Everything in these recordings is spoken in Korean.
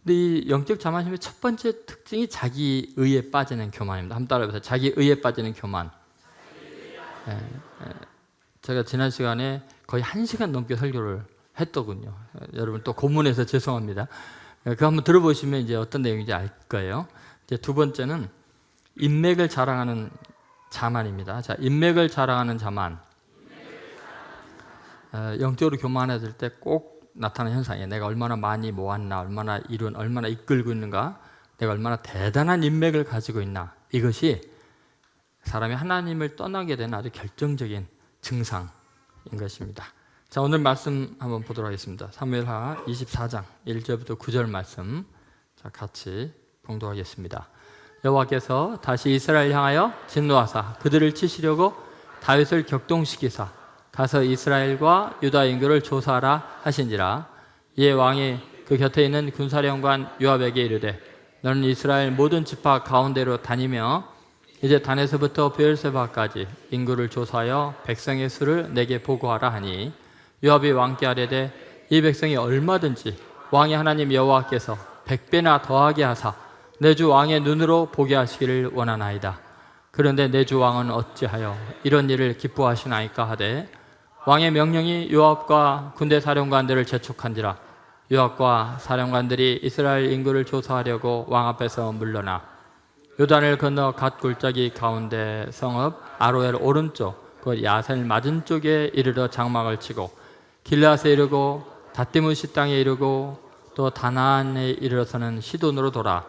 근데 이 영적 자만심의 첫 번째 특징이 자기의에 빠지는 교만입니다. 한번 따라해보세요. 자기의에 빠지는 교만. 예, 예. 제가 지난 시간에 거의 1시간 넘게 설교를 했더군요. 여러분 또 고문해서 죄송합니다. 그거 한번 들어보시면 이제 어떤 내용인지 알 거예요. 이제 두 번째는 인맥을 자랑하는 자만입니다. 자, 인맥을 자랑하는 자만. 영적으로 교만해질 때 꼭 나타나는 현상이에요. 내가 얼마나 많이 모았나, 얼마나 이끌고 있는가, 내가 얼마나 대단한 인맥을 가지고 있나. 이것이 사람이 하나님을 떠나게 되는 아주 결정적인 증상인 것입니다. 자, 오늘 말씀 한번 보도록 하겠습니다. 사무엘하 24장 1절부터 9절 말씀, 자, 같이 봉독하겠습니다. 여호와께서 다시 이스라엘 향하여 진노하사 그들을 치시려고 다윗을 격동시키사 가서 이스라엘과 유다 인구를 조사하라 하신지라. 이에 왕이 그 곁에 있는 군사령관 요압에게 이르되 너는 이스라엘 모든 지파 가운데로 다니며 이제 단에서부터 브엘세바까지 인구를 조사하여 백성의 수를 내게 보고하라 하니, 요압이 왕께 아뢰되 이 백성이 얼마든지 왕의 하나님 여호와께서 100배나 더하게 하사 내 주 왕의 눈으로 보게 하시기를 원하나이다. 그런데 내 주 왕은 어찌하여 이런 일을 기뻐하시나이까 하되, 왕의 명령이 요압과 군대 사령관들을 재촉한지라. 요압과 사령관들이 이스라엘 인구를 조사하려고 왕 앞에서 물러나 요단을 건너 갓 골짜기 가운데 성읍 아로엘 오른쪽 그 야셀 맞은 쪽에 이르러 장막을 치고 길앗에 이르고 닷디무시 땅에 이르고 또 다나안에 이르러서는 시돈으로 돌아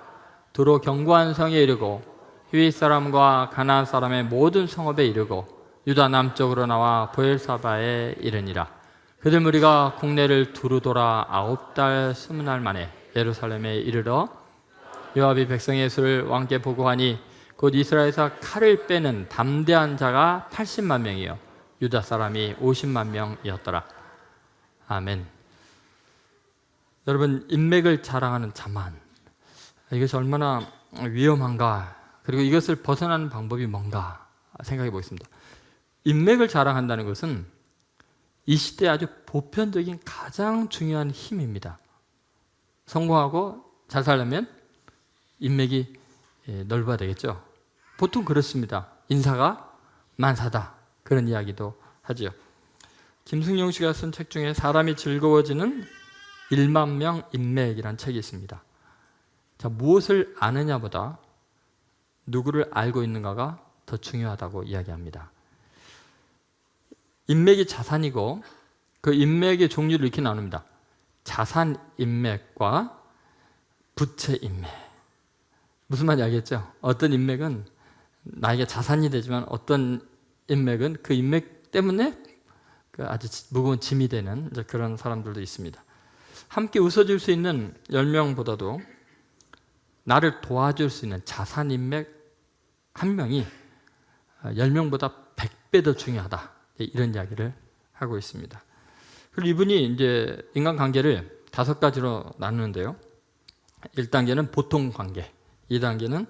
두로 견고한 성에 이르고 히윗 사람과 가나안 사람의 모든 성읍에 이르고 유다 남쪽으로 나와 보엘사바에 이르니라. 그들 무리가 국내를 두루 돌아 9달 20날 만에 예루살렘에 이르러 요압이 백성의 수를 왕께 보고하니 곧 이스라엘에서 칼을 빼는 담대한 자가 80만 명이요 유다 사람이 50만 명이었더라. 아멘. 여러분, 인맥을 자랑하는 자만, 이것이 얼마나 위험한가, 그리고 이것을 벗어나는 방법이 뭔가 생각해 보겠습니다. 인맥을 자랑한다는 것은 이 시대에 아주 보편적인 가장 중요한 힘입니다. 성공하고 잘 살려면 인맥이 넓어야 되겠죠. 보통 그렇습니다. 인사가 만사다, 그런 이야기도 하죠. 김승용 씨가 쓴 책 중에 사람이 즐거워지는 1만 명 인맥이라는 책이 있습니다. 자, 무엇을 아느냐보다 누구를 알고 있는가가 더 중요하다고 이야기합니다. 인맥이 자산이고 그 인맥의 종류를 이렇게 나눕니다. 자산 인맥과 부채 인맥. 무슨 말인지 알겠죠? 어떤 인맥은 나에게 자산이 되지만 어떤 인맥은 그 인맥 때문에 아주 무거운 짐이 되는 그런 사람들도 있습니다. 함께 웃어줄 수 있는 10명보다도 나를 도와줄 수 있는 자산 인맥 한 명이 10명보다 100배 더 중요하다, 이런 이야기를 하고 있습니다. 그리고 이분이 이제 인간관계를 5가지로 나누는데요. 1단계는 보통 관계, 2단계는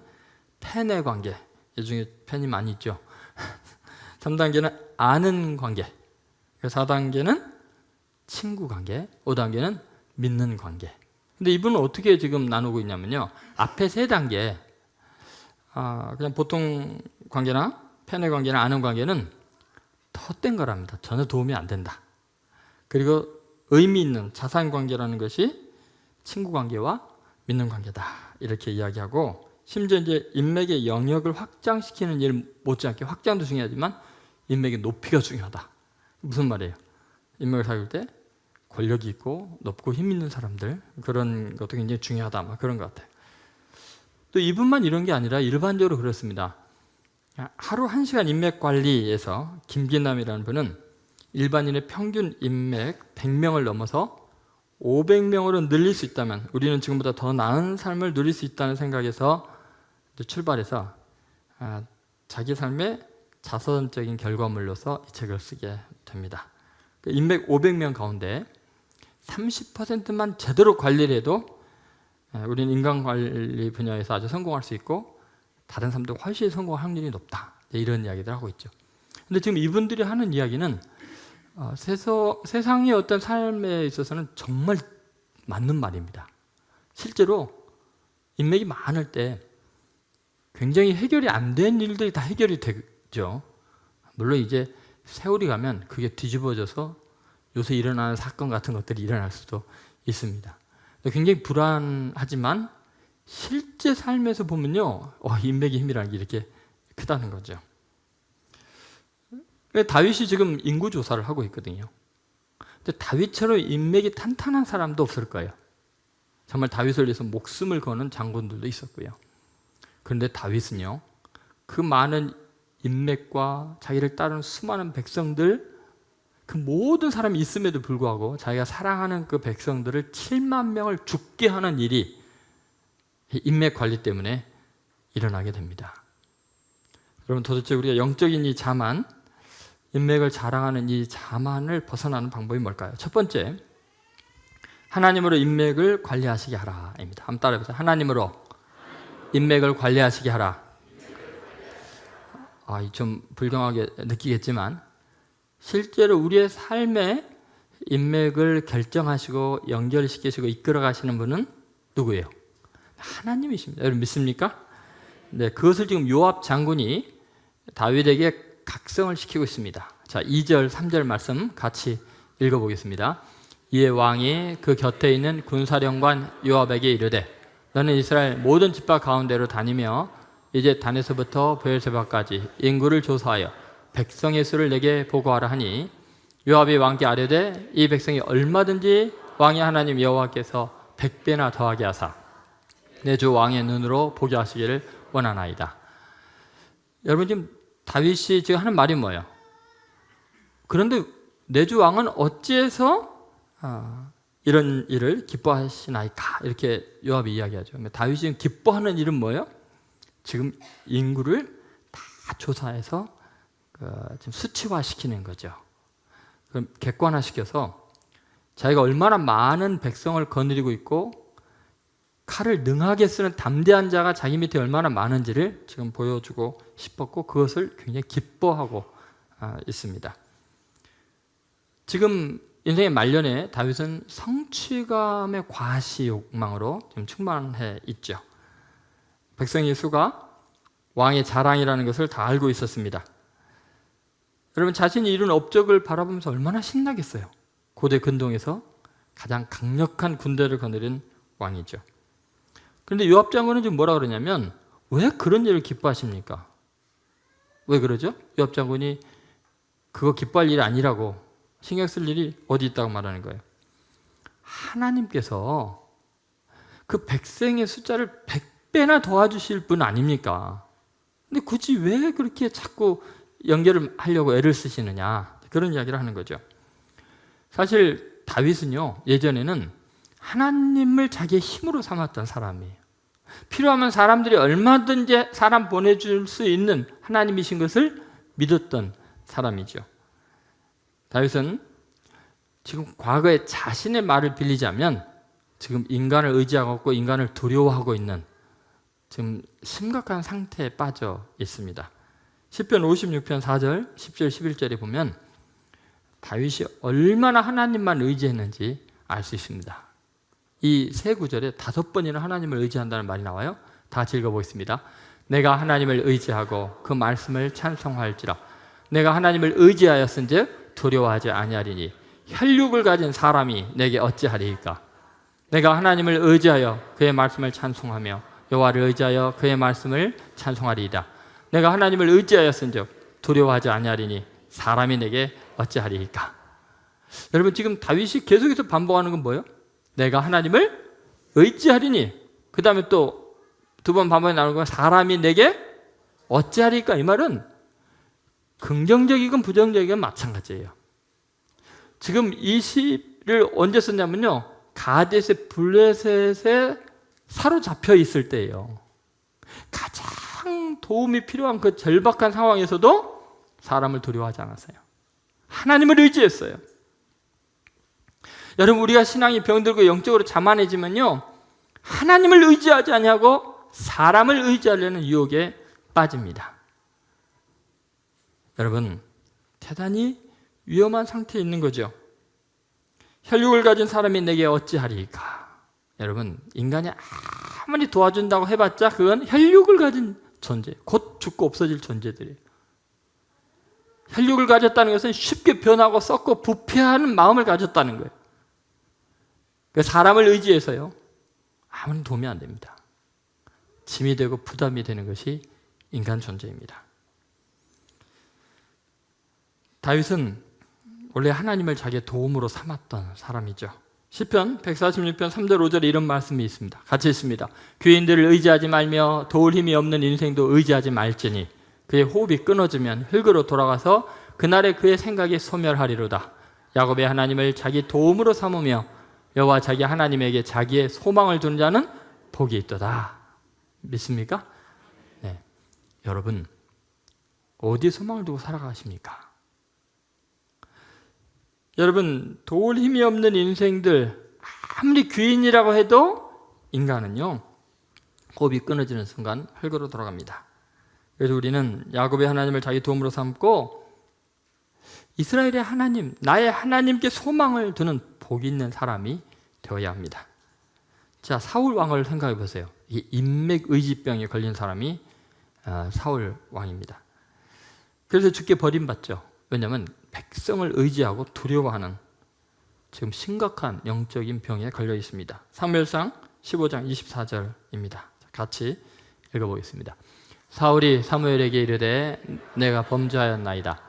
팬의 관계, 이 중에 팬이 많이 있죠. 3단계는 아는 관계, 4단계는 친구 관계, 5단계는 믿는 관계. 근데 이분은 어떻게 지금 나누고 있냐면요, 앞에 3단계, 그냥 보통 관계나 팬의 관계나 아는 관계는 헛된 거랍니다. 전혀 도움이 안 된다. 그리고 의미 있는 자산 관계라는 것이 친구 관계와 믿는 관계다, 이렇게 이야기하고, 심지어 이제 인맥의 영역을 확장시키는 일 못지않게 확장도 중요하지만 인맥의 높이가 중요하다. 무슨 말이에요? 인맥을 사귈 때 권력이 있고 높고 힘 있는 사람들, 그런 것도 굉장히 중요하다, 막 그런 것 같아요. 또 이분만 이런 게 아니라 일반적으로 그렇습니다. 하루 1시간 인맥 관리에서 김기남이라는 분은 일반인의 평균 인맥 100명을 넘어서 500명으로 늘릴 수 있다면 우리는 지금보다 더 나은 삶을 누릴 수 있다는 생각에서 출발해서 자기 삶의 자선적인 결과물로서 이 책을 쓰게 됩니다. 인맥 500명 가운데 30%만 제대로 관리를 해도 우리는 인간관리 분야에서 아주 성공할 수 있고 다른 사람들보다 훨씬 성공할 확률이 높다, 이런 이야기들 하고 있죠. 근데 지금 이분들이 하는 이야기는 세상의 어떤 삶에 있어서는 정말 맞는 말입니다. 실제로 인맥이 많을 때 굉장히 해결이 안 된 일들이 다 해결이 되죠. 물론 이제 세월이 가면 그게 뒤집어져서 요새 일어나는 사건 같은 것들이 일어날 수도 있습니다. 굉장히 불안하지만 실제 삶에서 보면요, 인맥의 힘이라는 게 이렇게 크다는 거죠. 다윗이 지금 인구 조사를 하고 있거든요. 근데 다윗처럼 인맥이 탄탄한 사람도 없을 거예요. 정말 다윗을 위해서 목숨을 거는 장군들도 있었고요. 그런데 다윗은요, 그 많은 인맥과 자기를 따르는 수많은 백성들, 그 모든 사람이 있음에도 불구하고 자기가 사랑하는 그 백성들을 7만 명을 죽게 하는 일이 인맥 관리 때문에 일어나게 됩니다. 여러분, 도대체 우리가 영적인 이 자만, 인맥을 자랑하는 이 자만을 벗어나는 방법이 뭘까요? 첫 번째, 하나님으로 인맥을 관리하시게 하라입니다. 한번 따라해보세요. 하나님으로 인맥을 관리하시게 하라. 좀 불경하게 느끼겠지만 실제로 우리의 삶에 인맥을 결정하시고 연결시키시고 이끌어 가시는 분은 누구예요? 하나님이십니다. 여러분 믿습니까? 네, 그것을 지금 요압 장군이 다윗에게 각성을 시키고 있습니다. 자, 2절, 3절 말씀 같이 읽어보겠습니다. 이에 왕이 그 곁에 있는 군사령관 요압에게 이르되 너는 이스라엘 모든 집파 가운데로 다니며 이제 단에서부터 브엘세바까지 인구를 조사하여 백성의 수를 내게 보고하라 하니 요압이 왕께 아뢰되 이 백성이 얼마든지 왕의 하나님 여호와께서 100배나 더하게 하사 내 주 왕의 눈으로 보게 하시기를 원하나이다. 여러분, 지금 다윗이 지금 하는 말이 뭐예요? 그런데 내 주 왕은 어찌해서 이런 일을 기뻐하시나이까? 이렇게 요압이 이야기하죠. 다윗이 지금 기뻐하는 일은 뭐예요? 지금 인구를 다 조사해서 지금 수치화시키는 거죠. 그럼 객관화시켜서 자기가 얼마나 많은 백성을 거느리고 있고 칼을 능하게 쓰는 담대한 자가 자기 밑에 얼마나 많은지를 지금 보여주고 싶었고 그것을 굉장히 기뻐하고 있습니다. 지금 인생의 말년에 다윗은 성취감의 과시 욕망으로 지금 충만해 있죠. 백성의 수가 왕의 자랑이라는 것을 다 알고 있었습니다. 여러분, 자신이 이룬 업적을 바라보면서 얼마나 신나겠어요. 고대 근동에서 가장 강력한 군대를 거느린 왕이죠. 그런데 요압 장군은 지금 뭐라 그러냐면 왜 그런 일을 기뻐하십니까? 왜 그러죠? 요압 장군이 그거 기뻐할 일이 아니라고 신경 쓸 일이 어디 있다고 말하는 거예요. 하나님께서 그 백성의 숫자를 100배나 도와주실 분 아닙니까? 근데 굳이 왜 그렇게 자꾸 연결을 하려고 애를 쓰시느냐, 그런 이야기를 하는 거죠. 사실 다윗은요, 예전에는 하나님을 자기의 힘으로 삼았던 사람이에요. 필요하면 사람들이 얼마든지 사람 보내줄 수 있는 하나님이신 것을 믿었던 사람이죠. 다윗은 지금 과거에 자신의 말을 빌리자면 지금 인간을 의지하고 있고 인간을 두려워하고 있는 지금 심각한 상태에 빠져 있습니다. 시편 56편 4절, 10절, 11절에 보면 다윗이 얼마나 하나님만 의지했는지 알 수 있습니다. 이 세 구절에 5번이나 하나님을 의지한다는 말이 나와요. 다 같이 읽어보겠습니다. 내가 하나님을 의지하고 그 말씀을 찬송할지라. 내가 하나님을 의지하였은즉 두려워하지 아니하리니 혈육을 가진 사람이 내게 어찌하리이까. 내가 하나님을 의지하여 그의 말씀을 찬송하며 여호와를 의지하여 그의 말씀을 찬송하리이다. 내가 하나님을 의지하였은즉 두려워하지 아니하리니 사람이 내게 어찌하리이까. 여러분, 지금 다윗이 계속해서 반복하는 건 뭐예요? 내가 하나님을 의지하리니, 그 다음에 또 두 번 반복에 나오는 건 사람이 내게 어찌하리이까. 이 말은 긍정적이건 부정적이건 마찬가지예요. 지금 이 시를 언제 썼냐면요, 가데스 블레셋에 사로잡혀 있을 때예요. 가장 도움이 필요한 그 절박한 상황에서도 사람을 두려워하지 않았어요. 하나님을 의지했어요. 여러분, 우리가 신앙이 병들고 영적으로 자만해지면요, 하나님을 의지하지 아니하고 사람을 의지하려는 유혹에 빠집니다. 여러분, 대단히 위험한 상태에 있는 거죠. 혈육을 가진 사람이 내게 어찌하리이까. 여러분, 인간이 아무리 도와준다고 해봤자 그건 혈육을 가진 존재, 곧 죽고 없어질 존재들이에요. 혈육을 가졌다는 것은 쉽게 변하고 썩고 부패하는 마음을 가졌다는 거예요. 사람을 의지해서요, 아무리 도움이 안 됩니다. 짐이 되고 부담이 되는 것이 인간 존재입니다. 다윗은 원래 하나님을 자기의 도움으로 삼았던 사람이죠. 시편 146편 3절 5절에 이런 말씀이 있습니다. 같이 있습니다. 귀인들을 의지하지 말며 도울 힘이 없는 인생도 의지하지 말지니 그의 호흡이 끊어지면 흙으로 돌아가서 그날에 그의 생각이 소멸하리로다. 야곱의 하나님을 자기 도움으로 삼으며 여호와 자기 하나님에게 자기의 소망을 두는 자는 복이 있도다. 믿습니까? 네. 여러분, 어디에 소망을 두고 살아가십니까? 여러분, 도울 힘이 없는 인생들, 아무리 귀인이라고 해도 인간은요, 호흡이 끊어지는 순간 흙으로 돌아갑니다. 그래서 우리는 야곱의 하나님을 자기 도움으로 삼고 이스라엘의 하나님, 나의 하나님께 소망을 두는 복 있는 사람이 되어야 합니다. 자, 사울 왕을 생각해 보세요. 이 인맥의지병에 걸린 사람이 사울 왕입니다. 그래서 죽게 버림받죠. 왜냐하면 백성을 의지하고 두려워하는 지금 심각한 영적인 병에 걸려 있습니다. 사무엘상 15장 24절입니다. 같이 읽어보겠습니다. 사울이 사무엘에게 이르되 내가 범죄하였나이다.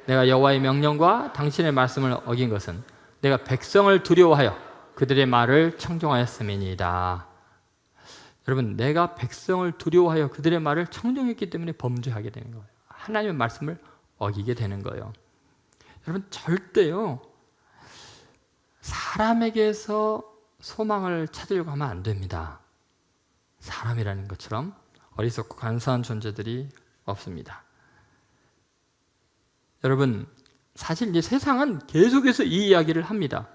내가 여호와의 명령과 당신의 말씀을 어긴 것은 내가 백성을 두려워하여 그들의 말을 청종하였음이니이다. 여러분, 내가 백성을 두려워하여 그들의 말을 청종했기 때문에 범죄하게 되는 거예요. 하나님의 말씀을 어기게 되는 거예요. 여러분, 절대요, 사람에게서 소망을 찾으려고 하면 안 됩니다. 사람이라는 것처럼 어리석고 간사한 존재들이 없습니다. 여러분, 사실 이 세상은 계속해서 이 이야기를 합니다.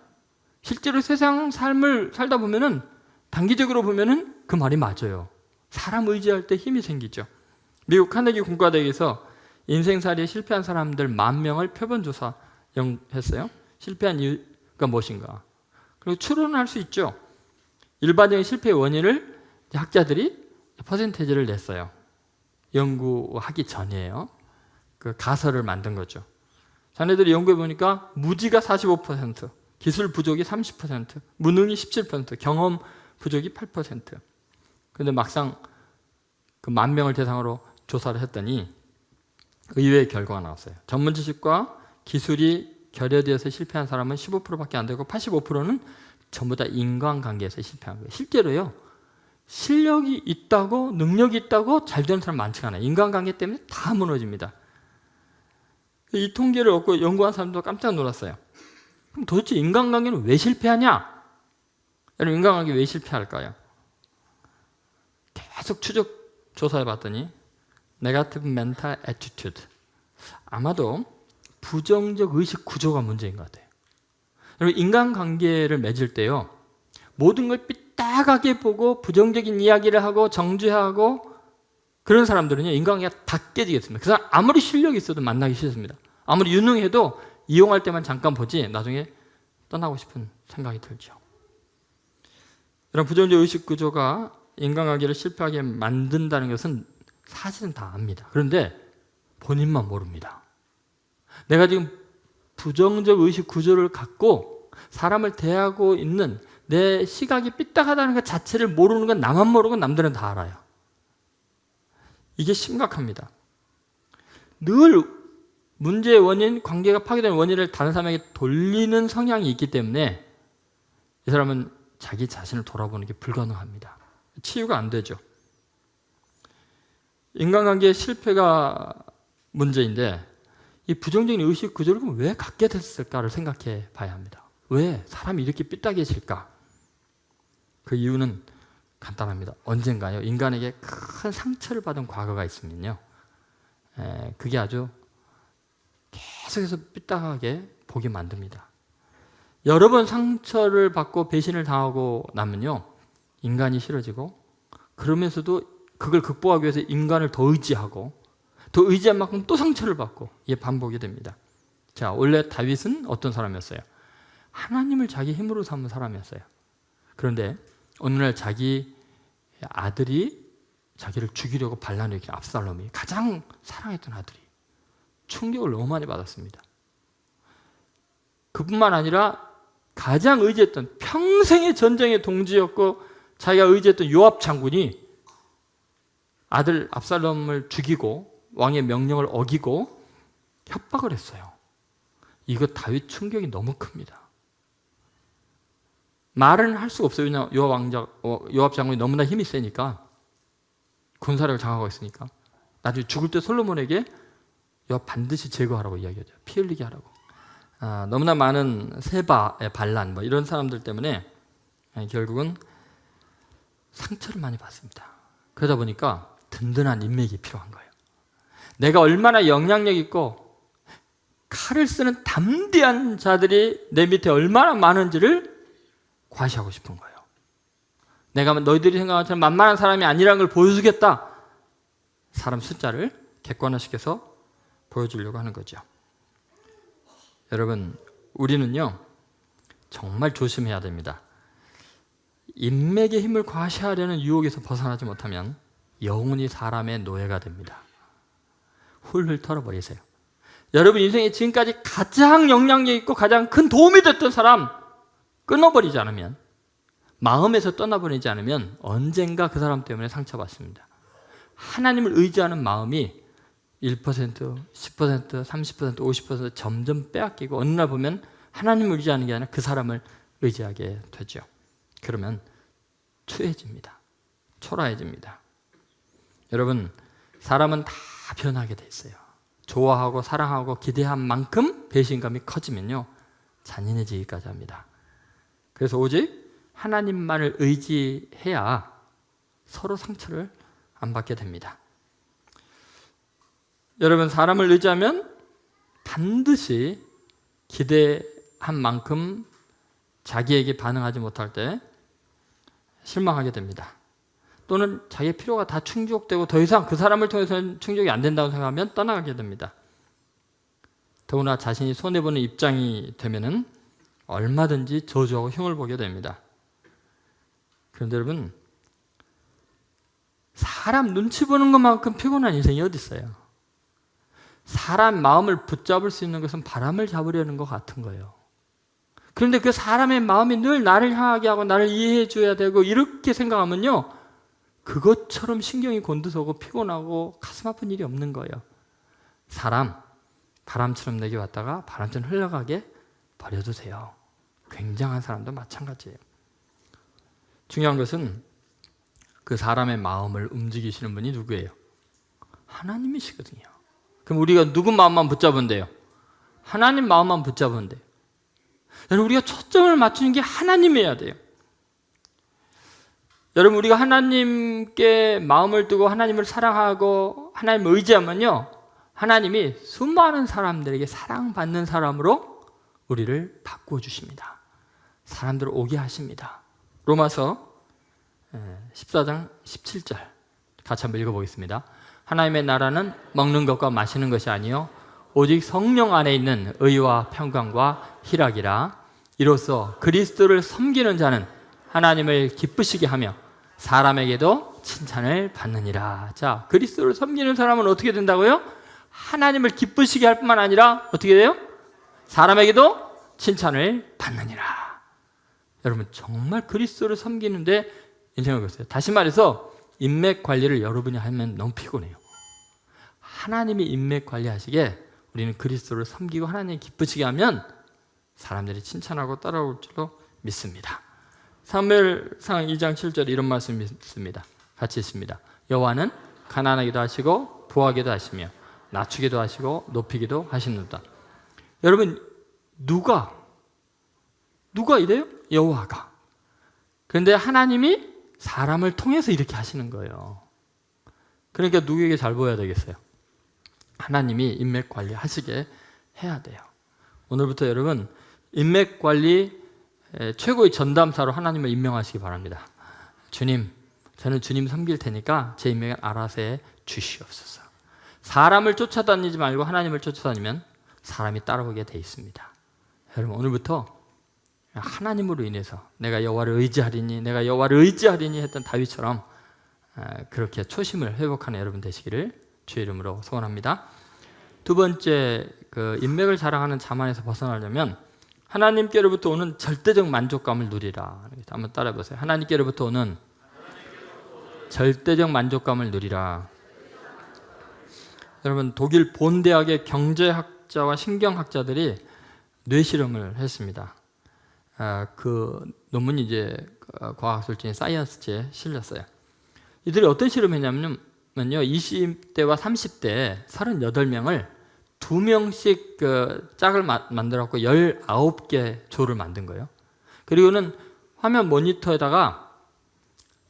실제로 세상 삶을 살다 보면은, 단기적으로 보면은 그 말이 맞아요. 사람 의지할 때 힘이 생기죠. 미국 카네기 공과대학에서 인생살이에 실패한 사람들 10,000명을 표본조사 했어요. 실패한 이유가 무엇인가. 그리고 추론할 수 있죠. 일반적인 실패의 원인을 학자들이 퍼센테이지를 냈어요. 연구하기 전이에요. 그 가설을 만든 거죠. 자네들이 연구해 보니까 무지가 45%, 기술 부족이 30%, 무능이 17%, 경험 부족이 8%. 그런데 막상 그 10,000명을 대상으로 조사를 했더니 의외의 결과가 나왔어요. 전문 지식과 기술이 결여되어서 실패한 사람은 15%밖에 안 되고 85%는 전부 다 인간관계에서 실패한 거예요. 실제로요, 실력이 있다고 능력이 있다고 잘 되는 사람 많지가 않아요. 인간관계 때문에 다 무너집니다. 이 통계를 얻고 연구한 사람도 깜짝 놀랐어요. 그럼 도대체 인간관계는 왜 실패하냐? 여러분, 인간관계 왜 실패할까요? 계속 추적 조사해 봤더니 네거티브 멘탈 애티튜드, 아마도 부정적 의식 구조가 문제인 것 같아요. 여러분, 인간관계를 맺을 때요, 모든 걸 삐딱하게 보고 부정적인 이야기를 하고 정죄하고 그런 사람들은요, 인간관계가 다 깨지겠습니다. 그 사람 아무리 실력이 있어도 만나기 싫습니다. 아무리 유능해도 이용할 때만 잠깐 보지 나중에 떠나고 싶은 생각이 들죠. 이런 부정적 의식 구조가 인간관계를 실패하게 만든다는 것은 사실은 다 압니다. 그런데 본인만 모릅니다. 내가 지금 부정적 의식 구조를 갖고 사람을 대하고 있는 내 시각이 삐딱하다는 것 자체를 모르는 건 나만 모르고 남들은 다 알아요. 이게 심각합니다. 늘 문제의 원인, 관계가 파괴되는 원인을 다른 사람에게 돌리는 성향이 있기 때문에 이 사람은 자기 자신을 돌아보는 게 불가능합니다. 치유가 안 되죠. 인간관계의 실패가 문제인데 이 부정적인 의식 구조를 왜 갖게 됐을까를 생각해 봐야 합니다. 왜 사람이 이렇게 삐딱해질까? 그 이유는 간단합니다. 언젠가요, 인간에게 큰 상처를 받은 과거가 있으면요, 그게 아주 계속해서 삐딱하게 보게 만듭니다. 여러 번 상처를 받고 배신을 당하고 나면요, 인간이 싫어지고, 그러면서도 그걸 극복하기 위해서 인간을 더 의지하고, 더 의지한 만큼 또 상처를 받고, 이게 반복이 됩니다. 자, 원래 다윗은 어떤 사람이었어요? 하나님을 자기 힘으로 삼은 사람이었어요. 그런데 어느 날 자기 아들이 자기를 죽이려고 발라내긴 압살롬이 가장 사랑했던 아들이 충격을 너무 많이 받았습니다. 그뿐만 아니라 가장 의지했던 평생의 전쟁의 동지였고 자기가 의지했던 요압 장군이 아들 압살롬을 죽이고 왕의 명령을 어기고 협박을 했어요. 이거 다윗 충격이 너무 큽니다. 말은 할 수가 없어요. 왜냐하면 요압 장군이 너무나 힘이 세니까 군사력을 장악하고 있으니까 나중에 죽을 때 솔로몬에게 요압 반드시 제거하라고 이야기하죠. 피 흘리게 하라고. 너무나 많은 세바의 반란 이런 사람들 때문에 결국은 상처를 많이 받습니다. 그러다 보니까 든든한 인맥이 필요한 거예요. 내가 얼마나 영향력 있고 칼을 쓰는 담대한 자들이 내 밑에 얼마나 많은지를 과시하고 싶은 거예요. 내가 너희들이 생각하는 것처럼 만만한 사람이 아니라는 걸 보여주겠다. 사람 숫자를 객관화시켜서 보여주려고 하는 거죠. 여러분, 우리는요 정말 조심해야 됩니다. 인맥의 힘을 과시하려는 유혹에서 벗어나지 못하면 영원히 사람의 노예가 됩니다. 훌훌 털어버리세요. 여러분 인생에 지금까지 가장 영향력 있고 가장 큰 도움이 됐던 사람 끊어버리지 않으면, 마음에서 떠나버리지 않으면 언젠가 그 사람 때문에 상처받습니다. 하나님을 의지하는 마음이 1%, 10%, 30%, 50% 점점 빼앗기고 어느 날 보면 하나님을 의지하는 게 아니라 그 사람을 의지하게 되죠. 그러면 추해집니다. 초라해집니다. 여러분, 사람은 다 변하게 돼 있어요. 좋아하고 사랑하고 기대한 만큼 배신감이 커지면요 잔인해지기까지 합니다. 그래서 오직 하나님만을 의지해야 서로 상처를 안 받게 됩니다. 여러분, 사람을 의지하면 반드시 기대한 만큼 자기에게 반응하지 못할 때 실망하게 됩니다. 또는 자기의 필요가 다 충족되고 더 이상 그 사람을 통해서는 충족이 안 된다고 생각하면 떠나가게 됩니다. 더구나 자신이 손해보는 입장이 되면은 얼마든지 저주하고 흉을 보게 됩니다. 그런데 여러분, 사람 눈치 보는 것만큼 피곤한 인생이 어디 있어요? 사람 마음을 붙잡을 수 있는 것은 바람을 잡으려는 것 같은 거예요. 그런데 그 사람의 마음이 늘 나를 향하게 하고 나를 이해해 줘야 되고 이렇게 생각하면요 그것처럼 신경이 곤두서고 피곤하고 가슴 아픈 일이 없는 거예요. 사람, 바람처럼 내게 왔다가 바람처럼 흘러가게 버려도 돼요. 굉장한 사람도 마찬가지예요. 중요한 것은 그 사람의 마음을 움직이시는 분이 누구예요? 하나님이시거든요. 그럼 우리가 누구 마음만 붙잡으면 돼요? 하나님 마음만 붙잡으면 돼요. 여러분, 우리가 초점을 맞추는 게 하나님이어야 돼요. 여러분, 우리가 하나님께 마음을 두고 하나님을 사랑하고 하나님을 의지하면요 하나님이 수많은 사람들에게 사랑받는 사람으로 우리를 바꿔주십니다. 사람들을 오게 하십니다. 로마서 14장 17절 같이 한번 읽어보겠습니다. 하나님의 나라는 먹는 것과 마시는 것이 아니요 오직 성령 안에 있는 의와 평강과 희락이라. 이로써 그리스도를 섬기는 자는 하나님을 기쁘시게 하며 사람에게도 칭찬을 받느니라. 자, 그리스도를 섬기는 사람은 어떻게 된다고요? 하나님을 기쁘시게 할 뿐만 아니라 어떻게 돼요? 사람에게도 칭찬을 받느니라. 여러분, 정말 그리스도를 섬기는데 인생을 걸었어요. 다시 말해서 인맥 관리를 여러분이 하면 너무 피곤해요. 하나님이 인맥 관리하시게 우리는 그리스도를 섬기고 하나님 기쁘시게 하면 사람들이 칭찬하고 따라올 줄로 믿습니다. 사무엘상 2장 7절에 이런 말씀이 있습니다. 같이 읽습니다. 여호와는 가난하기도 하시고 부하기도 하시며 낮추기도 하시고 높이기도 하시는도다. 여러분, 누가 이래요? 여호와가. 그런데 하나님이 사람을 통해서 이렇게 하시는 거예요. 그러니까 누구에게 잘 보여야 되겠어요? 하나님이 인맥 관리 하시게 해야 돼요. 오늘부터 여러분 인맥 관리 최고의 전담사로 하나님을 임명하시기 바랍니다. 주님, 저는 주님 섬길 테니까 제 인맥을 알아서 해 주시옵소서. 사람을 쫓아다니지 말고 하나님을 쫓아다니면 사람이 따라오게 돼 있습니다. 여러분, 오늘부터 하나님으로 인해서 내가 여호와를 의지하리니 내가 여호와를 의지하리니 했던 다윗처럼 그렇게 초심을 회복하는 여러분 되시기를 주의 이름으로 소원합니다. 두 번째, 그 인맥을 자랑하는 자만에서 벗어나려면 하나님께로부터 오는 절대적 만족감을 누리라. 한번 따라해 보세요. 하나님께로부터 오는 절대적 만족감을 누리라. 여러분, 독일 본 대학의 경제학자와 신경학자들이 뇌실험을 했습니다. 그 논문이 이제 과학술지인 사이언스지에 실렸어요. 이들이 어떤 실험을 했냐면요, 20대와 30대 38명을 2명씩 그 짝을 만들어갖고 19개 조를 만든 거예요. 그리고는 화면 모니터에다가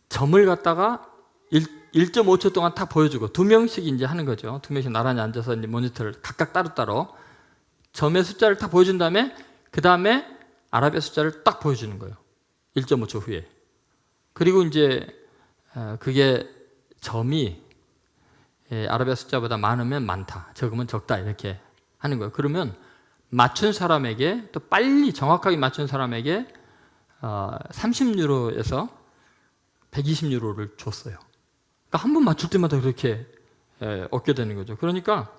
점을 갖다가 1.5초 동안 딱 보여주고 2명씩 이제 하는 거죠. 2명씩 나란히 앉아서 이제 모니터를 각각 따로따로 점의 숫자를 딱 보여준 다음에 그 다음에 아랍의 숫자를 딱 보여주는 거예요. 1.5초 후에. 그리고 이제 그게 점이 아랍의 숫자보다 많으면 많다, 적으면 적다 이렇게 하는 거예요. 그러면 맞춘 사람에게, 또 빨리 정확하게 맞춘 사람에게 30유로에서 120유로를 줬어요. 그러니까 한 번 맞출 때마다 그렇게 얻게 되는 거죠. 그러니까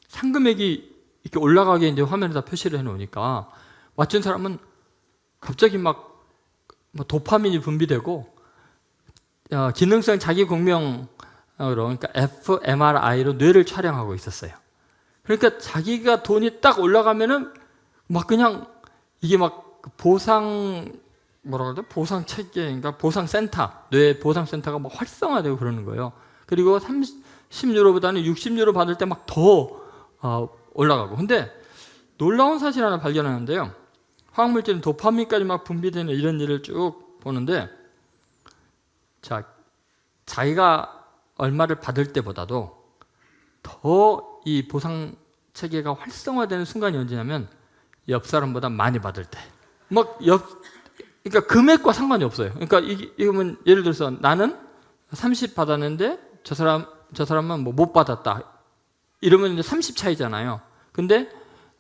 상금액이 이렇게 올라가게 이제 화면에다 표시를 해놓으니까 맞춘 사람은 갑자기 막 도파민이 분비되고 기능성 자기 공명으로, 그러니까 fMRI로 뇌를 촬영하고 있었어요. 그러니까 자기가 돈이 딱 올라가면은 막 그냥 이게 막 보상, 뭐라 그러죠? 보상 체계인가? 보상센터, 뇌 보상센터가 막 활성화되고 그러는 거예요. 그리고 30유로보다는 60유로 받을 때 막 더 올라가고. 근데 놀라운 사실 하나 발견하는데요. 화학물질은 도파민까지 막 분비되는 이런 일을 쭉 보는데, 자기가 얼마를 받을 때보다도 더 이 보상 체계가 활성화되는 순간이 언제냐면 옆 사람보다 많이 받을 때. 그러니까 금액과 상관이 없어요. 그러니까 이거면 예를 들어서 나는 30 받았는데 저 사람은 뭐 못 받았다. 이러면 이제 30 차이잖아요. 근데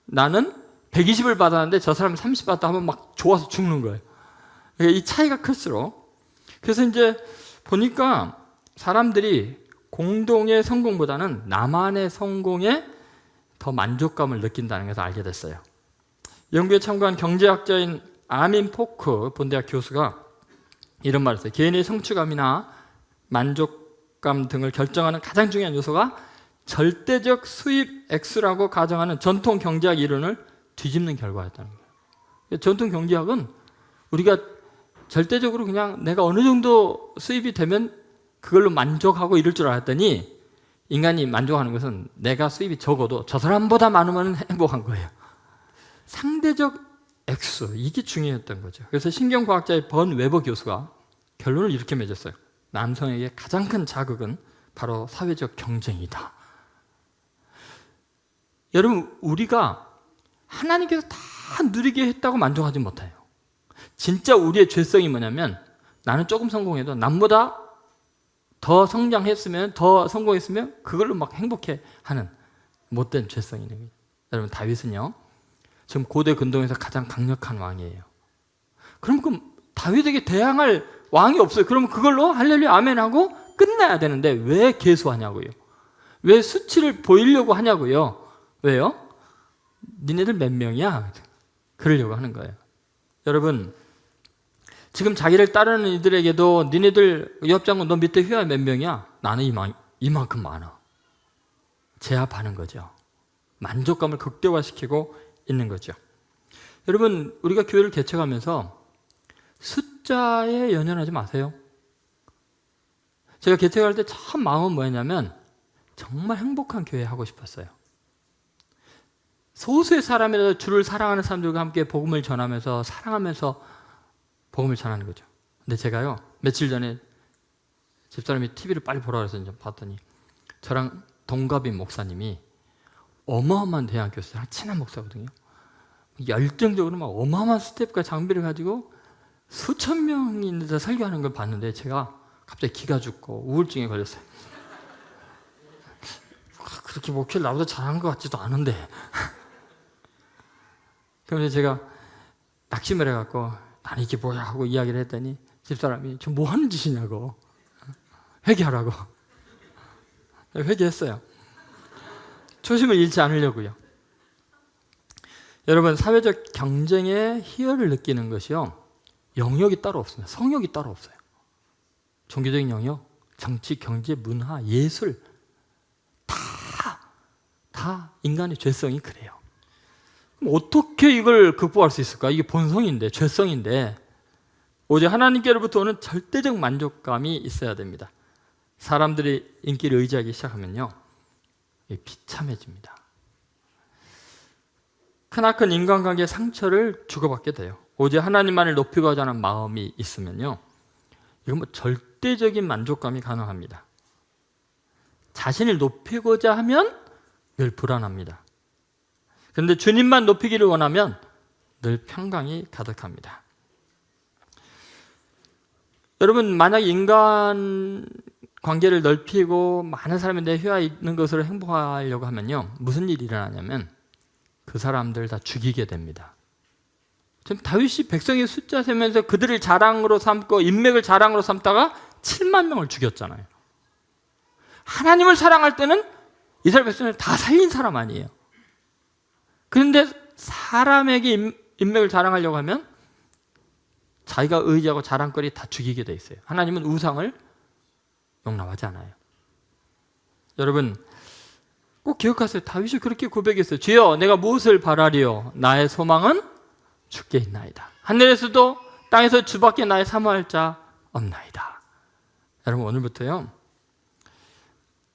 나는 120을 받았는데 저 사람은 30 받았다 하면 막 좋아서 죽는 거예요. 그러니까 이 차이가 클수록. 그래서 이제 보니까 사람들이 공동의 성공보다는 나만의 성공에 더 만족감을 느낀다는 것을 알게 됐어요. 연구에 참가한 경제학자인 아민 포크 본대학 교수가 이런 말을 했어요. 개인의 성취감이나 만족감 등을 결정하는 가장 중요한 요소가 절대적 수입 액수라고 가정하는 전통 경제학 이론을 뒤집는 결과였다는 거예요. 전통 경제학은 우리가 절대적으로 그냥 내가 어느 정도 수입이 되면 그걸로 만족하고 이럴 줄 알았더니 인간이 만족하는 것은 내가 수입이 적어도 저 사람보다 많으면 행복한 거예요. 상대적 액수, 이게 중요했던 거죠. 그래서 신경과학자의 번 웨버 교수가 결론을 이렇게 맺었어요. 남성에게 가장 큰 자극은 바로 사회적 경쟁이다. 여러분, 우리가 하나님께서 다 누리게 했다고 만족하지 못해요. 진짜 우리의 죄성이 뭐냐면 나는 조금 성공해도 남보다 더 성장했으면, 더 성공했으면 그걸로 막 행복해하는 못된 죄성이 있는 거예요. 여러분, 다윗은요 지금 고대 근동에서 가장 강력한 왕이에요. 그럼 그 다윗에게 대항할 왕이 없어요. 그러면 그걸로 할렐루야 아멘 하고 끝내야 되는데 왜 계수하냐고요. 왜 수치를 보이려고 하냐고요. 왜요? 니네들 몇 명이야? 그러려고 하는 거예요. 여러분, 지금 자기를 따르는 이들에게도 니네들 옆장군 너 밑에 휘하 몇 명이야? 나는 이만큼 많아. 제압하는 거죠. 만족감을 극대화시키고 있는 거죠. 여러분, 우리가 교회를 개척하면서 숫자에 연연하지 마세요. 제가 개척할 때 참 마음은 뭐였냐면 정말 행복한 교회 하고 싶었어요. 소수의 사람이라도 주를 사랑하는 사람들과 함께 복음을 전하면서 사랑하면서 복음을 전하는 거죠. 근데 제가요 며칠 전에 집사람이 TV를 빨리 보라 그래서 이제 봤더니 저랑 동갑인 목사님이 어마어마한 대학교에서 친한 목사거든요. 열정적으로 막 어마어마한 스텝과 장비를 가지고 수천 명이 있는데 설교하는 걸 봤는데 제가 갑자기 기가 죽고 우울증에 걸렸어요. 그렇게 목회를 나보다 잘하는 것 같지도 않은데. 그래서 제가 낙심을 해갖고 아니 이게 뭐야 하고 이야기를 했더니 집사람이 저 뭐 하는 짓이냐고, 회개하라고. 회개했어요. 초심을 잃지 않으려고요. 여러분, 사회적 경쟁의 희열을 느끼는 것이요, 영역이 따로 없습니다. 성역이 따로 없어요. 종교적인 영역, 정치, 경제, 문화, 예술 다 인간의 죄성이 그래요. 그럼 어떻게 이걸 극복할 수 있을까? 이게 본성인데, 죄성인데 오직 하나님께로부터 오는 절대적 만족감이 있어야 됩니다. 사람들이 인기를 의지하기 시작하면요, 비참해집니다. 크나큰 인간관계의 상처를 주고받게 돼요. 오직 하나님만을 높이고자 하는 마음이 있으면요, 이건 뭐 절대적인 만족감이 가능합니다. 자신을 높이고자 하면 늘 불안합니다. 그런데 주님만 높이기를 원하면 늘 평강이 가득합니다. 여러분, 만약 인간 관계를 넓히고 많은 사람이 내 휘하 있는 것으로 행복하려고 하면요, 무슨 일이 일어나냐면 그 사람들 다 죽이게 됩니다. 지금 다윗이 백성의 숫자 세면서 그들을 자랑으로 삼고 인맥을 자랑으로 삼다가 7만 명을 죽였잖아요. 하나님을 사랑할 때는 이스라엘 백성을 다 살린 사람 아니에요. 그런데 사람에게 인맥을 자랑하려고 하면 자기가 의지하고 자랑거리 다 죽이게 돼 있어요. 하나님은 우상을 용납하지 않아요. 여러분, 꼭 기억하세요. 다윗이 그렇게 고백했어요. 주여, 내가 무엇을 바라리요? 나의 소망은 주께 있나이다. 하늘에서도 땅에서 주밖에 나의 사모할 자 없나이다. 여러분, 오늘부터요,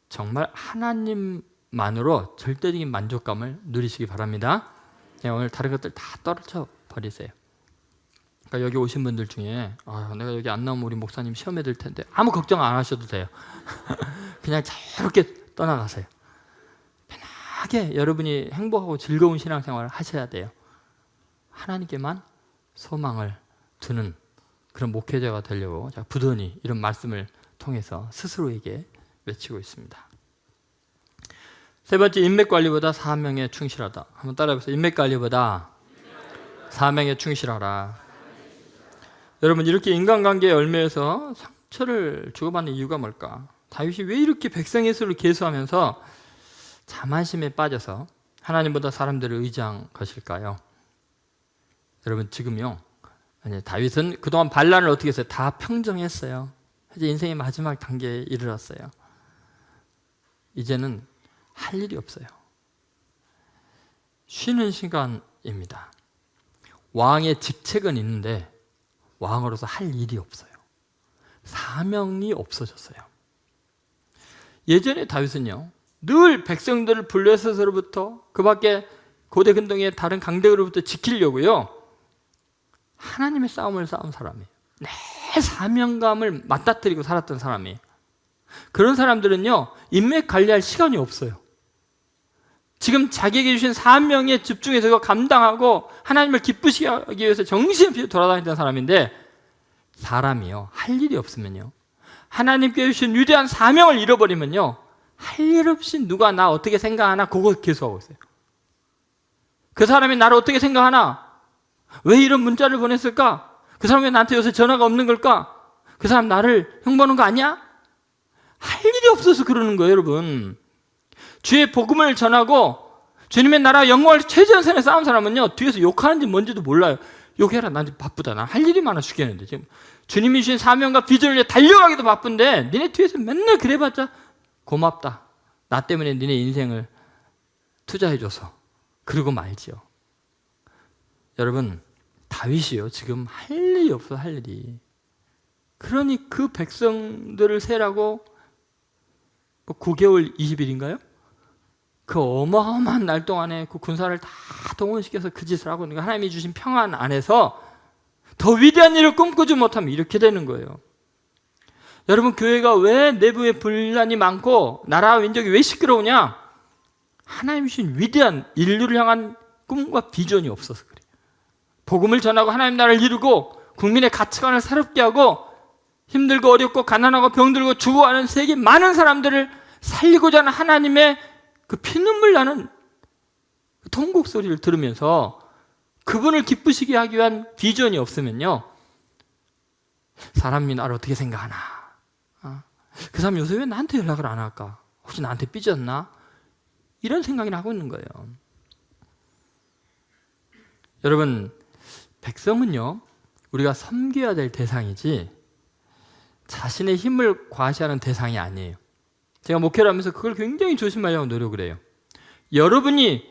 정말 하나님만으로 절대적인 만족감을 누리시기 바랍니다. 오늘 다른 것들 다 떨어져 버리세요. 그러니까 여기 오신 분들 중에 내가 여기 안 나오면 우리 목사님 시험에 들 텐데, 아무 걱정 안 하셔도 돼요. 그냥 자유롭게 떠나가세요. 편하게 여러분이 행복하고 즐거운 신앙생활을 하셔야 돼요. 하나님께만 소망을 두는 그런 목회자가 되려고 제가 부단히 이런 말씀을 통해서 스스로에게 외치고 있습니다. 세 번째, 인맥관리보다 사명에 충실하다. 한번 따라해보세요. 인맥관리보다 사명에 충실하라. 여러분, 이렇게 인간관계의 열매에서 상처를 주고받는 이유가 뭘까? 다윗이 왜 이렇게 백성의 수를 계수하면서 자만심에 빠져서 하나님보다 사람들을 의지한 것일까요? 여러분, 지금요, 다윗은 그동안 반란을 어떻게 했어요? 다 평정했어요. 이제 인생의 마지막 단계에 이르렀어요. 이제는 할 일이 없어요. 쉬는 시간입니다. 왕의 직책은 있는데 왕으로서 할 일이 없어요. 사명이 없어졌어요. 예전에 다윗은요, 늘 백성들을 블레셋으로부터 그 밖에 고대 근동의 다른 강대로부터 지키려고요, 하나님의 싸움을 싸운 사람이에요. 내 사명감을 맞닥뜨리고 살았던 사람이에요. 그런 사람들은요, 인맥 관리할 시간이 없어요. 지금 자기에게 주신 사명에 집중해서 감당하고 하나님을 기쁘시게 하기 위해서 정신없이 돌아다니던 사람인데, 사람이요, 할 일이 없으면요, 하나님께 주신 위대한 사명을 잃어버리면요, 할 일 없이 누가 나 어떻게 생각하나 그거 계속하고 있어요. 그 사람이 나를 어떻게 생각하나? 왜 이런 문자를 보냈을까? 그 사람 왜 나한테 요새 전화가 없는 걸까? 그 사람 나를 흉보는 거 아니야? 할 일이 없어서 그러는 거예요, 여러분. 주의 복음을 전하고 주님의 나라 영광을 최전선에 쌓은 사람은요, 뒤에서 욕하는지 뭔지도 몰라요. 욕해라, 난 바쁘다, 난 할 일이 많아 죽겠는데. 지금 주님이 주신 사명과 비전을 위해 달려가기도 바쁜데 니네 뒤에서 맨날 그래봤자 고맙다, 나 때문에 니네 인생을 투자해줘서 그러고 말지요. 여러분, 다윗이요, 지금 할 일이 없어, 할 일이. 그러니 그 백성들을 세라고 9개월 20일인가요? 그 어마어마한 날 동안에 그 군사를 다 동원시켜서 그 짓을 하고, 그러니까 하나님이 주신 평안 안에서 더 위대한 일을 꿈꾸지 못하면 이렇게 되는 거예요. 여러분, 교회가 왜 내부에 분란이 많고 나라와 민족이 왜 시끄러우냐? 하나님 주신 위대한 인류를 향한 꿈과 비전이 없어서 그래요. 복음을 전하고 하나님 나라를 이루고 국민의 가치관을 새롭게 하고 힘들고 어렵고 가난하고 병들고 죽어가는 세계 많은 사람들을 살리고자 하는 하나님의 그 피눈물 나는 통곡 소리를 들으면서 그분을 기쁘시게 하기 위한 비전이 없으면요, 사람이 나를 어떻게 생각하나, 그 사람 요새 왜 나한테 연락을 안 할까, 혹시 나한테 삐졌나, 이런 생각이 나고 있는 거예요. 여러분, 백성은요, 우리가 섬겨야 될 대상이지 자신의 힘을 과시하는 대상이 아니에요. 제가 목회를 하면서 그걸 굉장히 조심하려고 노력을 해요. 여러분이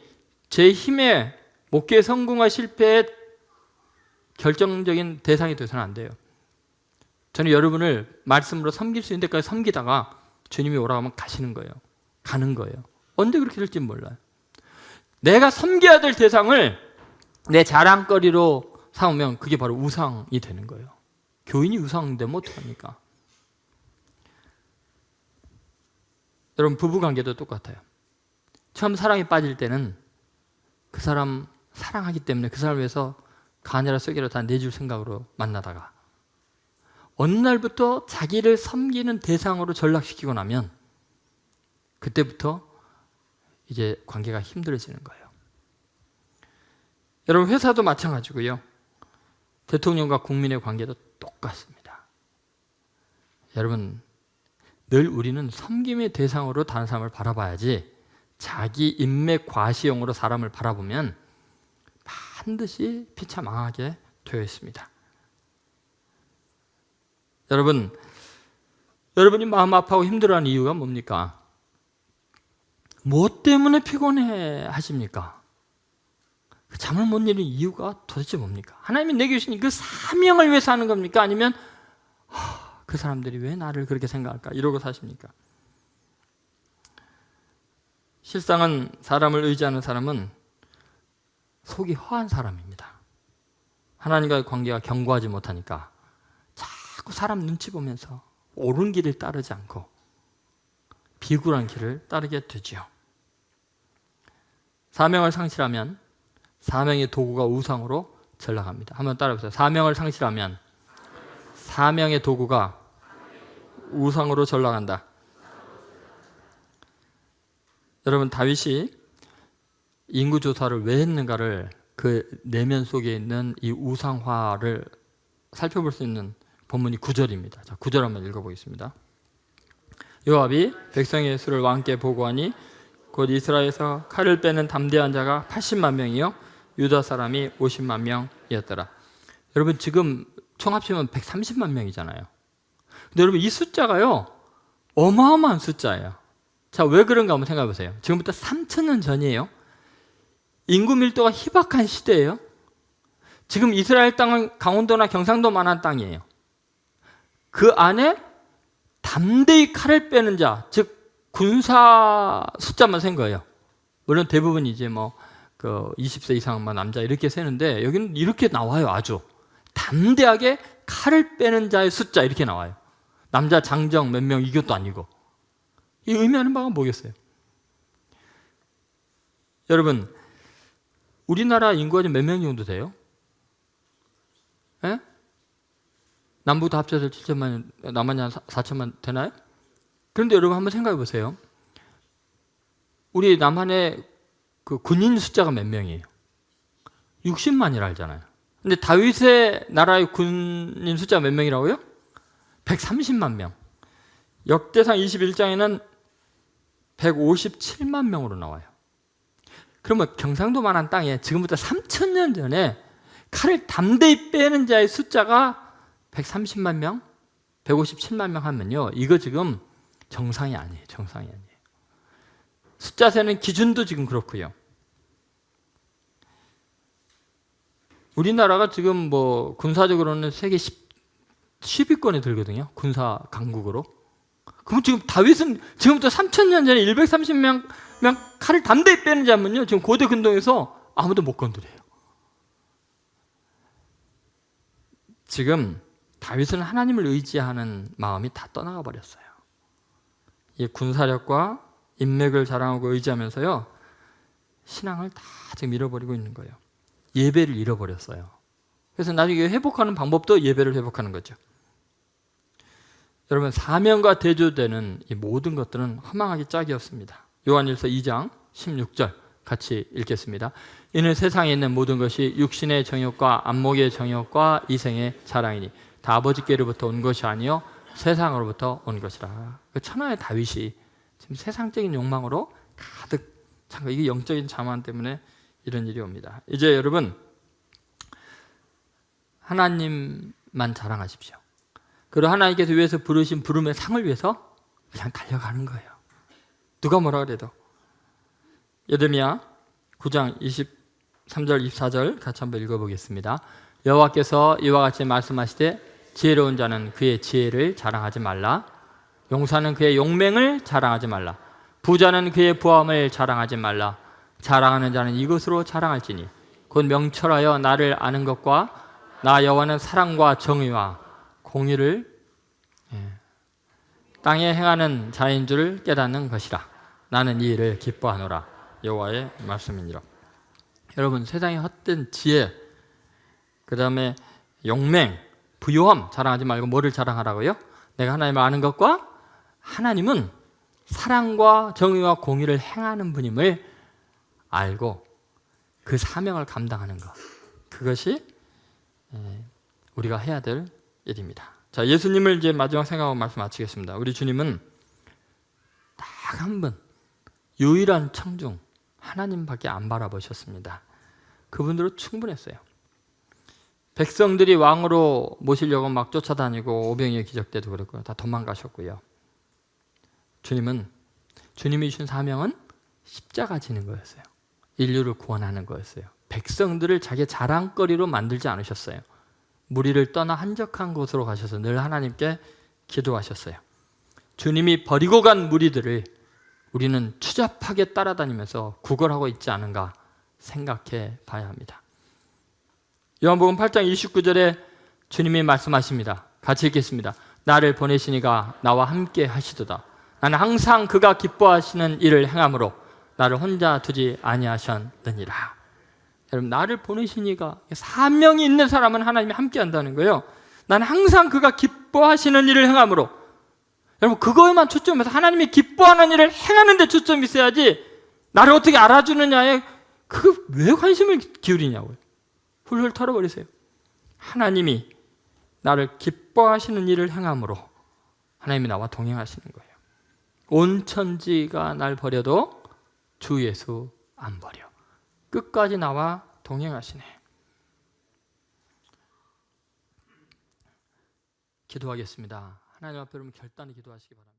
제 힘에 목회 성공과 실패의 결정적인 대상이 되서는 안 돼요. 저는 여러분을 말씀으로 섬길 수 있는 데까지 섬기다가 주님이 오라고 하면 가시는 거예요. 가는 거예요. 언제 그렇게 될지 몰라요. 내가 섬겨야 될 대상을 내 자랑거리로 삼으면 그게 바로 우상이 되는 거예요. 교인이 우상되면 어떡합니까? 여러분, 부부관계도 똑같아요. 처음 사랑에 빠질 때는 그 사람 사랑하기 때문에 그 사람을 위해서 간이라 쐐기를 다 내줄 생각으로 만나다가 어느 날부터 자기를 섬기는 대상으로 전락시키고 나면 그때부터 이제 관계가 힘들어지는 거예요. 여러분, 회사도 마찬가지고요. 대통령과 국민의 관계도 똑같습니다. 여러분, 늘 우리는 섬김의 대상으로 다른 사람을 바라봐야지 자기 인맥 과시용으로 사람을 바라보면 반드시 비참하게 되어 있습니다. 여러분이 마음 아파하고 힘들어하는 이유가 뭡니까? 무엇 때문에 피곤해 하십니까? 잠을 못 이루는 이유가 도대체 뭡니까? 하나님이 내게 주신 그 사명을 위해서 하는 겁니까? 아니면 그 사람들이 왜 나를 그렇게 생각할까? 이러고 사십니까? 실상은 사람을 의지하는 사람은 속이 허한 사람입니다. 하나님과의 관계가 견고하지 못하니까 자꾸 사람 눈치 보면서 옳은 길을 따르지 않고 비굴한 길을 따르게 되지요. 사명을 상실하면 사명의 도구가 우상으로 전락합니다. 한번 따라해보세요. 사명을 상실하면 사명의 도구가 우상으로 전락한다. 여러분, 다윗이 인구조사를 왜 했는가를 그 내면 속에 있는 이 우상화를 살펴볼 수 있는 본문이 9절입니다. 자, 9절 한번 읽어보겠습니다. 요압이 백성의 수를 왕께 보고하니 곧 이스라엘에서 칼을 빼는 담대한 자가 80만 명이요 유다 사람이 50만 명이었더라. 여러분, 지금 총 합치면 130만 명이잖아요. 근데 여러분, 이 숫자가요 어마어마한 숫자예요. 자, 왜 그런가 한번 생각해 보세요. 지금부터 3,000년 전이에요. 인구 밀도가 희박한 시대예요. 지금 이스라엘 땅은 강원도나 경상도만한 땅이에요. 그 안에 담대히 칼을 빼는 자, 즉 군사 숫자만 센 거예요. 물론 대부분 이제 그 20세 이상만 남자 이렇게 세는데 여기는 이렇게 나와요. 아주 담대하게 칼을 빼는 자의 숫자 이렇게 나와요. 남자 장정 몇 명 이것도 아니고. 이 의미하는 바가 뭐겠어요? 여러분, 우리나라 인구가 몇 명 정도 돼요? 예? 남북 다 합쳐서 7천만, 남한이 한 4천만 되나요? 그런데 여러분 한번 생각해 보세요. 우리 남한의 그 군인 숫자가 몇 명이에요? 60만이라 알잖아요. 근데 다윗의 나라의 군인 숫자가 몇 명이라고요? 130만 명. 역대상 21장에는 157만 명으로 나와요. 그러면 경상도만한 땅에 지금부터 3,000년 전에 칼을 담대히 빼는 자의 숫자가 130만 명, 157만 명 하면요, 이거 지금 정상이 아니에요. 정상이 아니에요. 숫자 세는 기준도 지금 그렇고요. 우리나라가 지금 군사적으로는 세계 10위권에 들거든요. 군사 강국으로. 그럼 지금 다윗은 지금부터 3,000년 전에 130명 칼을 담대히 빼는 자면요, 지금 고대 근동에서 아무도 못 건드려요. 지금 다윗은 하나님을 의지하는 마음이 다 떠나가 버렸어요. 이 군사력과 인맥을 자랑하고 의지하면서요, 신앙을 다 지금 잃어버리고 있는 거예요. 예배를 잃어버렸어요. 그래서 나중에 회복하는 방법도 예배를 회복하는 거죠. 여러분, 사명과 대조되는 이 모든 것들은 허망하기 짝이었습니다. 요한일서 2장 16절 같이 읽겠습니다. 이는 세상에 있는 모든 것이 육신의 정욕과 안목의 정욕과 이생의 자랑이니 다 아버지께로부터 온 것이 아니요 세상으로부터 온 것이라. 그 천하의 다윗이 지금 세상적인 욕망으로 가득 찬 거, 이게 영적인 자만 때문에 이런 일이 옵니다. 이제 여러분, 하나님만 자랑하십시오. 그리고 하나님께서 위해서 부르신 부름의 상을 위해서 그냥 달려가는 거예요. 누가 뭐라 그래도. 예레미야 9장 23절 24절 같이 한번 읽어보겠습니다. 여호와께서 이와 같이 말씀하시되 지혜로운 자는 그의 지혜를 자랑하지 말라. 용사는 그의 용맹을 자랑하지 말라. 부자는 그의 부함을 자랑하지 말라. 자랑하는 자는 이것으로 자랑할지니 곧 명철하여 나를 아는 것과 나 여호와는 사랑과 정의와 공의를 땅에 행하는 자인 줄 깨닫는 것이라. 나는 이 일을 기뻐하노라. 여호와의 말씀이니라. 여러분, 세상의 헛된 지혜, 그 다음에 용맹, 부요함 자랑하지 말고 뭐를 자랑하라고요? 내가 하나님을 아는 것과 하나님은 사랑과 정의와 공의를 행하는 분임을 알고 그 사명을 감당하는 것, 그것이 우리가 해야 될 일입니다. 자, 예수님을 이제 마지막 생각하고 말씀 마치겠습니다. 우리 주님은 딱 한 분, 유일한 청중 하나님밖에 안 바라보셨습니다. 그분들로 충분했어요. 백성들이 왕으로 모시려고 막 쫓아다니고 오병이어 기적 때도 그랬고요. 다 도망가셨고요. 주님이 주신 사명은 십자가 지는 거였어요. 인류를 구원하는 거였어요. 백성들을 자기의 자랑거리로 만들지 않으셨어요. 무리를 떠나 한적한 곳으로 가셔서 늘 하나님께 기도하셨어요. 주님이 버리고 간 무리들을 우리는 추잡하게 따라다니면서 구걸하고 있지 않은가 생각해 봐야 합니다. 요한복음 8장 29절에 주님이 말씀하십니다. 같이 읽겠습니다. 나를 보내시니가 나와 함께 하시도다. 나는 항상 그가 기뻐하시는 일을 행함으로 나를 혼자 두지 아니하셨느니라. 여러분, 나를 보내시니가, 사명이 있는 사람은 하나님이 함께 한다는 거예요. 나는 항상 그가 기뻐하시는 일을 행함으로. 여러분, 그거에만 초점해서 하나님이 기뻐하는 일을 행하는 데 초점이 있어야지 나를 어떻게 알아주느냐에 그거 왜 관심을 기울이냐고요. 훌훌 털어버리세요. 하나님이 나를 기뻐하시는 일을 행함으로 하나님이 나와 동행하시는 거예요. 온 천지가 날 버려도 주 예수 안 버려. 끝까지 나와 동행하시네. 기도하겠습니다. 하나님 앞에 여러분 결단히 기도하시기 바랍니다.